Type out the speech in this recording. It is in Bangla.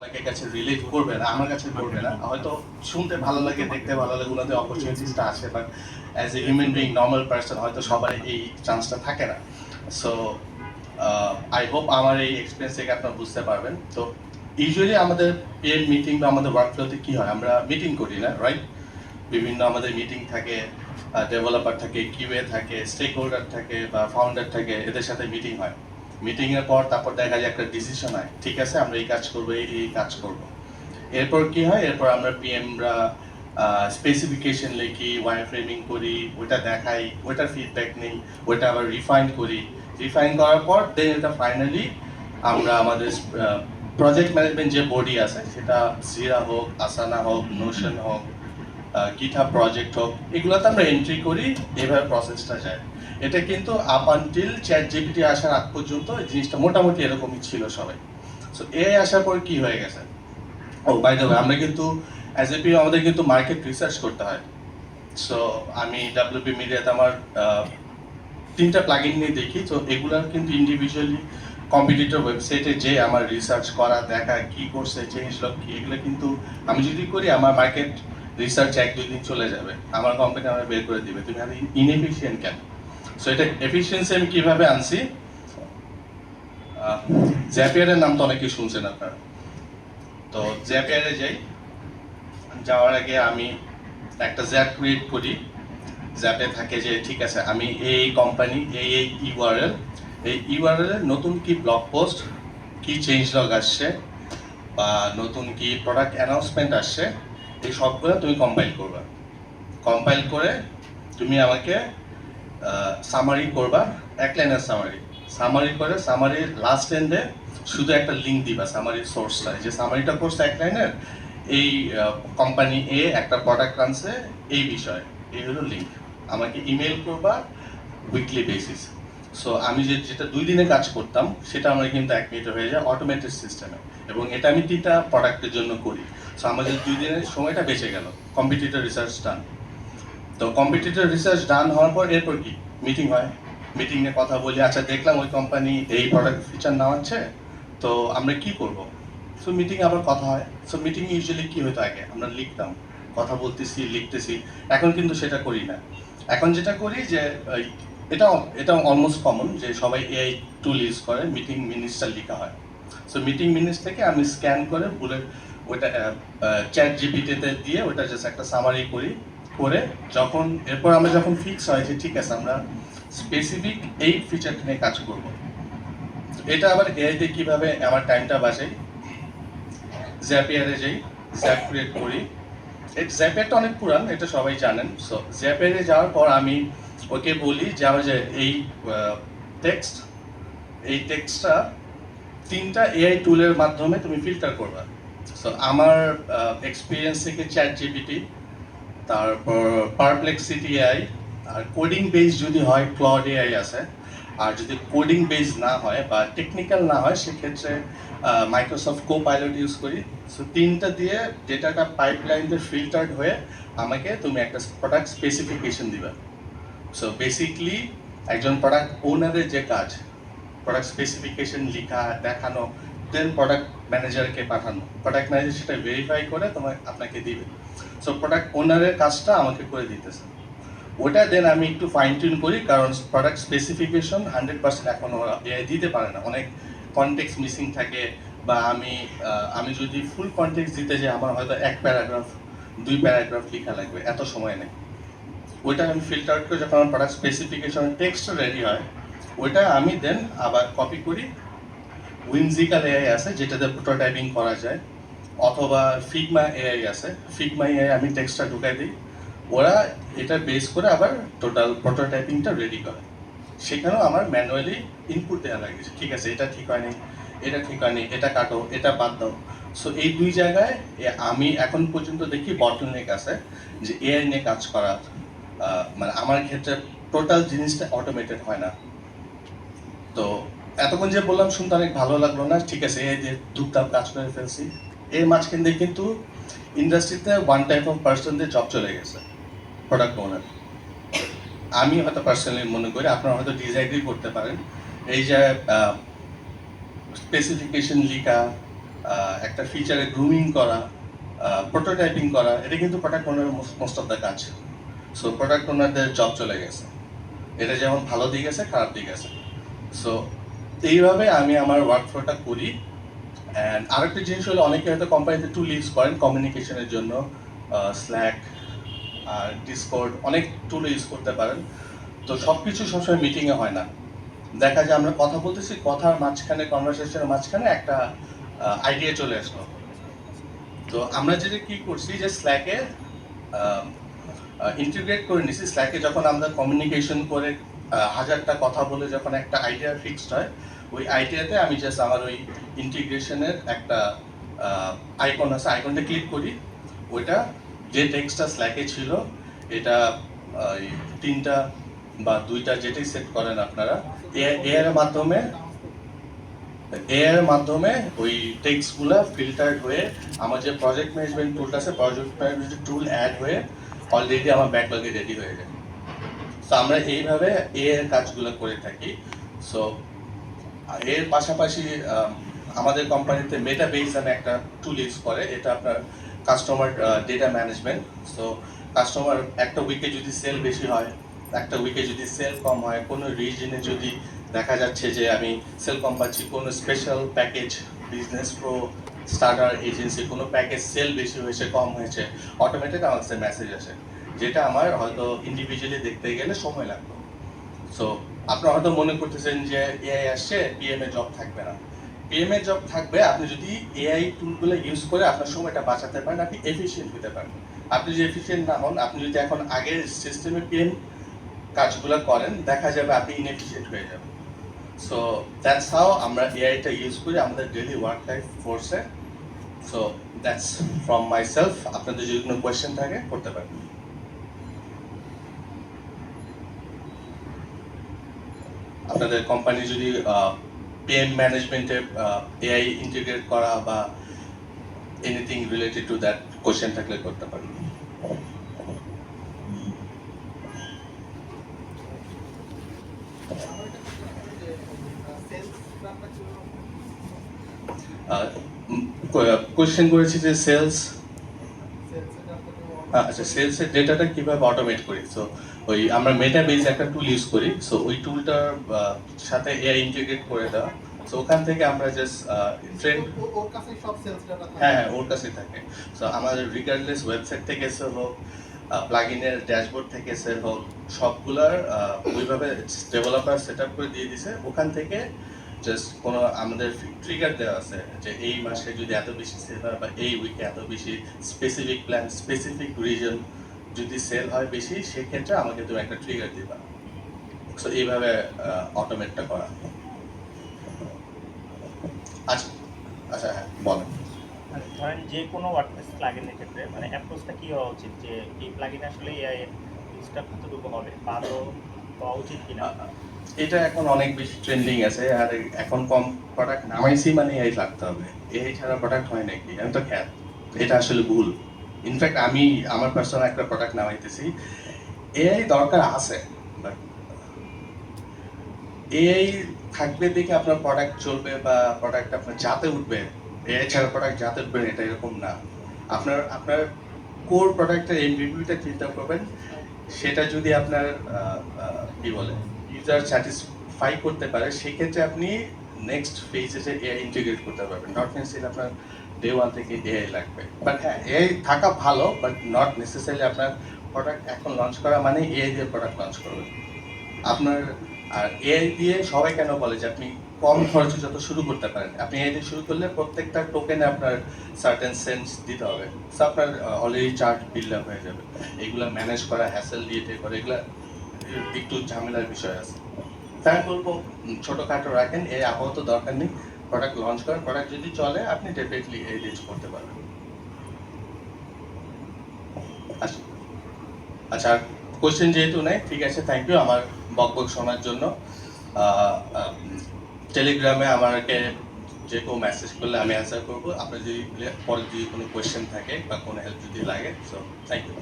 অনেকের কাছে রিলেট করবে না, আমার কাছে করবে না, হয়তো শুনতে ভালো লাগে, দেখতে ভালো লাগে, ওনাদের অপরচুনিটিসটা আছে, but as a human being, normal person হয়তো সবার এই চান্সটা থাকে না। সো আই হোপ আমার এই এক্সপিরিয়েন্স থেকে আপনারা বুঝতে পারবেন। তো ইউজুয়ালি আমাদের পিএম মিটিং বা আমাদের ওয়ার্কফ্লোতে কি হয়, আমরা মিটিং করি না, রাইট? বিভিন্ন আমাদের মিটিং থাকে, ডেভেলপার থাকে, কিউএ থাকে, স্টেক হোল্ডার থাকে বা ফাউন্ডার থাকে, এদের সাথে মিটিং হয়। মিটিং এর পর তারপর দেখা যায় একটা ডিসিশন হয়, ঠিক আছে আমরা এই কাজ করবো, এই কাজ করব। এরপর কি হয়, এরপর আমরা পিএমরা স্পেসিফিকেশন লিখি, ওয়ার ফ্রেমিং করি, ওইটা দেখাই, ওইটার ফিডব্যাক নিই, ওইটা আবার রিফাইন করি। রিফাইন করার পর দেন এটা ফাইনালি আমরা আমাদের প্রজেক্ট ম্যানেজমেন্ট যে বডি আছে, সেটা জিরা হোক, আসানা হোক, নোশন হোক, গিটহাব প্রজেক্ট হোক, এগুলোতে আমরা এন্ট্রি করি। এভাবে প্রসেসটা যায়। এটা কিন্তু আপ আনটিল চ্যাট জিপিটি আসার আগ পর্যন্ত এই জিনিসটা মোটামুটি এরকমই ছিল সবাই। সো এআই আসার পর কি হয়ে গেছে, ও বাই দ্য ওয়ে, আমরা কিন্তু অ্যাজ এ পি আমাদের কিন্তু মার্কেট রিসার্চ করতে হয়। সো আমি ডাব্লিউপি মিডিয়াতে আমার 3টা প্লাগইন নিয়ে দেখি। তো এগুলার কিন্তু ইন্ডিভিজুয়ালি কম্পিটিটর ওয়েবসাইটে যে আমার রিসার্চ করা, দেখা কি করছে, চেঞ্জ লক কি, এগুলো কিন্তু আমি যদি করি আমার মার্কেট রিসার্চ 1-2 দিন চলে যাবে, আমার কোম্পানি আমার বের করে দিবে, তুমি আমি ইনএফিশিয়েন্ট কেন। সো এটা এফিসিয়েন্সি আমি কিভাবে আনছি, জ্যাপিয়ারের নাম তো অনেকেই শুনছেন আপনারা। তো জ্যাপিয়ারে যাই, যাওয়ার আগে আমি একটা জ্যাপ ক্রিয়েট করি। জ্যাপে থাকে যে ঠিক আছে আমি এই কোম্পানি, এই ইউআরএল, এই ইউআরএল এর নতুন কি ব্লগ পোস্ট, কি চেঞ্জ লগ আসছে, বা নতুন কি প্রোডাক্ট অ্যানাউন্সমেন্ট আসছে, এই সবগুলো তুমি কম্পাইল করবা। কম্পাইল করে তুমি আমাকে সামারি করবা, 1 লাইনের সামারি। সামারি করে সামারির লাস্ট এন্ডে শুধু একটা লিঙ্ক দিবা সামারির সোর্সটা, যে সামারিটা করছে 1 লাইনের, এই কোম্পানি এ একটা প্রোডাক্ট আনছে এই বিষয়ে, এই হলো লিঙ্ক। আমাকে ইমেল করবা উইকলি বেসিস। সো আমি যেটা 2 দিনে কাজ করতাম সেটা আমার কিন্তু 1 মিনিটে হয়ে যায় অটোমেটেড সিস্টেমে, এবং এটা আমি 3টা প্রোডাক্টের জন্য করি। সো আমাদের 2 দিনের সময়টা বেঁচে গেল। কম্পিটিটর রিসার্চ ডান। তো কম্পিটিটর রিসার্চ ডান হওয়ার পর এরপর কি মিটিং হয়। মিটিংয়ে কথা বলি, আচ্ছা দেখলাম ওই কোম্পানি এই প্রোডাক্ট ফিচার নামাচ্ছে, তো আমরা কি করব। সো মিটিংয়ে আবার কথা হয়। সো মিটিং ইউজুয়ালি কি হতো, আগে আমরা লিখতাম, কথা বলতেছি, লিখতেছি। এখন কিন্তু সেটা করি না। এখন যেটা করি যে এটা এটা অলমোস্ট কমন যে সবাই এআই টুল ইউজ করে, মিটিং মিনিটসটা লেখা হয়। সো মিটিং মিনিটস থেকে আমি স্ক্যান করে বুলেট ওইটা চ্যাট জিপিটিতে দিয়ে ওটা জাস্ট একটা সামারি করি, করে যখন এরপর আমরা যখন ফিক্স হয় যে ঠিক আছে আমরা স্পেসিফিক এই ফিচারটা নিয়ে কাজ করব, এটা আবার এআইতে কিভাবে আমার টাইমটা বাঁচাই, জ্যাপিয়ারে যাই, জ্যাপ ক্রিয়েট করি। এই জ্যাপিয়ারটা অনেক পুরান, এটা সবাই জানেন। সো জ্যাপিয়ারে যাওয়ার পর আমি ওকে বলি যে আমার যে এই টেক্সট, এই টেক্সটটা 3টা এআই টুলের মাধ্যমে তুমি ফিল্টার করবা। সো আমার এক্সপিরিয়েন্স থেকে চ্যাট জিপিটি, তারপর পারপ্লেক্সিটি এআই, আর কোডিং বেস যদি হয় ক্লড এআই আছে, আর যদি কোডিং বেস না হয় বা টেকনিক্যাল না হয় সেক্ষেত্রে মাইক্রোসফট কো পাইলট ইউজ করি। সো 3টা দিয়ে ডেটাটা পাইপলাইন দিয়ে ফিল্টার্ড হয়ে আমাকে তুমি একটা প্রোডাক্ট স্পেসিফিকেশন দিবা। সো বেসিকলি একজন প্রোডাক্ট ওনারের যে কাজ, প্রোডাক্ট স্পেসিফিকেশন লেখা, দেখানো, দেন প্রোডাক্ট ম্যানেজারকে পাঠানো, প্রোডাক্ট ম্যানেজার সেটা ভেরিফাই করে আপনাকে দিবে। সো প্রোডাক্ট ওনারের কাজটা আমাকে করে দিতেছে, ওটা দেন আমি একটু ফাইন টিউন করি, কারণ প্রোডাক্ট স্পেসিফিকেশন 100% এখন ওরা এআই দিতে পারে না, অনেক কনটেক্সট মিসিং থাকে, বা আমি যদি ফুল কনটেক্সট দিতে যাই আমার হয়তো 1 প্যারাগ্রাফ 2 প্যারাগ্রাফ লেখা লাগবে, এত সময় নেই। ওইটা আমি ফিল্টার করে যখন আমার প্রোডাক্ট স্পেসিফিকেশন টেক্সট রেডি হয়, ওইটা আমি দেন আবার কপি করি। উইনজিকাল এআই আছে যেটাতে প্রোটোটাইপিং করা যায়, অথবা ফিগমা এআই আছে, ফিগমা এআই আমি টেক্সটটা ঢুকাই দিই, ওরা এটা বেস করে আবার টোটাল প্রোটোটাইপিংটা রেডি করে। সেখানেও আমার ম্যানুয়ালি ইনপুট দেওয়া লাগে, ঠিক আছে এটা ঠিক হয়নি, এটা ঠিক হয়নি, এটা কাটো, এটা বাদ দাও। সো এই 2 জায়গায় আমি এখন পর্যন্ত দেখি বটলনেক আছে, যে এআই নিয়ে কাজ করা মানে আমার ক্ষেত্রে টোটাল জিনিসটা অটোমেটেড হয় না। তো এতক্ষণ যে বললাম শুনতে অনেক ভালো লাগলো না, ঠিক আছে এই যে ধূপধাপ কাজ করে ফেলছি, এর মাঝখান দিয়ে কিন্তু ইন্ডাস্ট্রিতে 1 টাইপ অফ পার্সনদের জব চলে গেছে, প্রোডাক্ট ওনার। আমি হয়তো পার্সোনালি মনে করি, আপনারা হয়তো ডিসএগ্রি করতে পারেন, এই যে স্পেসিফিকেশন লিখা, একটা ফিচারে গ্রুমিং করা, প্রোটোটাইপিং করা, এটা কিন্তু product owner most of the কাজ। সো প্রোডাক্ট ওনারদের জব চলে গেছে, এটা যেমন ভালো দিক আছে খারাপ দিক আছে। সো এইভাবে আমি আমার ওয়ার্ক ফ্লোটা করি। অ্যান্ড আরেকটা জিনিস হলো, অনেকে হয়তো কোম্পানিতে টুল ইউজ করেন কমিউনিকেশনের জন্য, স্ল্যাক আর ডিসকর্ড, অনেক টুল ইউজ করতে পারেন। তো সব কিছু সবসময় মিটিংয়ে হয় না। দেখা যায় আমরা কথা বলতেছি, কথার মাঝখানে, কনভারসেশনের মাঝখানে একটা আইডিয়া চলে আসলো। তো আমরা যেটা কি করছি যে স্ল্যাকে ইন্টিগ্রেট করে নিছি। স্ল্যাকে যখন আমরা কমিউনিকেশন করে হাজারটা কথা বলে যখন একটা আইডিয়া ফিক্সড হয়, ওই আইডিয়াতে আমি জাস্ট আমার ওই ইন্টিগ্রেশনের একটা আইকন আছে, আইকনটা ক্লিক করি। ওইটা যে টেক্সটটা স্ল্যাকে ছিল, এটা তিনটা বা দুইটা যেটাই সেট করেন আপনারা, এর মাধ্যমে ওই টেক্সটগুলো ফিল্টার্ড হয়ে আমার যে প্রজেক্ট ম্যানেজমেন্ট টুলটা আছে, প্রজেক্ট ম্যানেজমেন্ট টুল অ্যাড হয়ে অলরেডি আমার ব্যাকলগে রেডি হয়ে যায়। সো আমরা এইভাবে এর কাজগুলো করে থাকি। সো এর পাশাপাশি আমাদের কোম্পানিতে মেটাবেস নামে একটা টুল ইউজ করে, এটা আপনার customer data management. So customer একটা উইকে যদি সেল বেশি হয়, একটা উইকে যদি সেল কম হয়, কোনো রিজনে যদি দেখা যাচ্ছে যে আমি সেল কম পাচ্ছি, কোনো special package, business pro, starter, agency, কোনো প্যাকেজ সেল বেশি হয়েছে কম হয়েছে, অটোমেটিক আমার কাছে মেসেজ আসে, যেটা আমার হয়তো ইন্ডিভিজুয়ালি দেখতে গেলে সময় লাগবে। সো আপনারা হয়তো মনে করতেছেন যে এআই আসছে, পিএম এ জব থাকবে না। পিএম এ জব থাকবে, আপনি যদি এআই টুলগুলো ইউজ করে আপনার সময়টা বাঁচাতে পারেন, আপনি এফিশিয়েন্ট হতে পারেন। আপনি যদি এফিশিয়েন্ট না হন, আপনি যদি এখন আগের সিস্টেমে পিএম কাজগুলো করেন, দেখা যাবে আপনি ইনএফিশিয়েন্ট হয়ে যাবেন। সো দ্যাটস হাউ আমরা এআইটা ইউজ করি আমাদের ডেইলি ওয়ার্ক লাইফ ফোর্সে। So that's from myself. আপনাদের যদি কোনো কোয়েশ্চেন থাকে করতে পারেন। আপনাদের কোম্পানি যদি পিএম ম্যানেজমেন্টে এআই ইন্টিগ্রেট করা বা anything related to that question থাকলে করতে পারেন। কোশ্চেন করেছি যে সেলস, আচ্ছা, সেলসের ডেটাটা কিভাবে অটোমেট করি। সো ওই আমরা মেটাবেস একটা টুল ইউজ করি। সো ওই টুলটার সাথে এআই ইন্টিগ্রেট করে দেওয়া। সো ওখান থেকে আমরা জাস্ট ট্রেন্ড, ওর কাছে সব সেলস ডাটা থাকে। হ্যাঁ ওর কাছেই থাকে। সো আমাদের রিগার্ডলেস ওয়েবসাইট থেকে সেল হোক, প্লাগইনের ড্যাশবোর্ড থেকে সেল হোক, সবগুলার ওইভাবে ডেভেলপার সেট আপ করে দিয়ে দিছে। ওখান থেকে জাস্ট কোনো আমাদের ট্রিগার দেওয়া আছে যে এই মাসে যদি এত বেশি সেল হয় বা এই উইকে এত বেশি, স্পেসিফিক প্ল্যান, স্পেসিফিক রিজন যদি সেল হয় বেশি, সেক্ষেত্রে আমাকে তুমি একটা ট্রিগার দিবা। সো এইভাবে অটোমেটটা করা। আচ্ছা আচ্ছা, হ্যাঁ বলেন। মানে ধরেন যে কোনো ওয়ার্ডপ্রেস প্লাগইনের ক্ষেত্রে মানে অ্যাপ্রোচটা কি হওয়া উচিত, যে এই প্লাগইন আসলে এআই এর ইউজটা কতটুকু হবে বা আদৌ হওয়া উচিত কিনা? এটা এখন অনেক বেশি ট্রেন্ডিং আছে, আর এখন কম প্রোডাক্ট নামাইছি মানে এআই লাগতে হবে, এআই ছাড়া প্রোডাক্ট হয় নাকি, আমি তো খ্যাত। এটা আসলে ভুল। ইনফ্যাক্ট আমি আমার পার্সোনাল একটা প্রোডাক্ট নামাইতেছি, এআই দরকার আছে, বাট এআই থাকবে দেখে আপনার প্রোডাক্ট চলবে বা প্রোডাক্ট আপনার যাতে উঠবে, এআই ছাড়া প্রোডাক্ট যাতে উঠবে এটা এরকম না। আপনার আপনার কোর প্রোডাক্টের এমভিপিটা চিন্তা করবেন, সেটা যদি আপনার কি বলে ইউজার স্যাটিসফাই করতে পারে, সেক্ষেত্রে আপনি নেক্সট ফেজে যে এআই ইন্টিগ্রেট করতে পারবেন। নট নেসেসারি আপনার ডে ওয়ান থেকে এআই লাগবে, বাট হ্যাঁ এআই থাকা ভালো, বাট নট নেসেসারি আপনার প্রোডাক্ট এখন লঞ্চ করা মানে এআই দিয়ে প্রোডাক্ট লঞ্চ করবেন আপনার। আর এআই দিয়ে সবাই কেন বলে যে আপনি কম খরচে যত শুরু করতে পারেন, আপনি এআই দিয়ে শুরু করলে প্রত্যেকটা টোকেনে আপনার সার্টেন সেন্স দিতে হবে। সো আপনার অলরেডি চার্ট বিল্ড আপ হয়ে যাবে। এগুলো ম্যানেজ করা, হ্যাসেল দিয়ে করে, এগুলো একটু ঝামেলার বিষয় আছে। তাই আমি বলবো ছোটোখাটো রাখেন, এর আপাতত দরকার নেই। প্রোডাক্ট লঞ্চ করেন, প্রোডাক্ট যদি চলে আপনি ডেফিনেটলি এই রিচ করতে পারবেন। আচ্ছা আচ্ছা, কোশ্চেন যেহেতু নেই, ঠিক আছে, থ্যাংক ইউ আমার বকবক শোনার জন্য। টেলিগ্রামে আমাকে যে কেউ মেসেজ করলে আমি অ্যান্সার করবো। আপনার যদি পরে যদি কোনো কোয়েশ্চেন থাকে বা কোনো হেল্প যদি লাগে, সো থ্যাংক ইউ।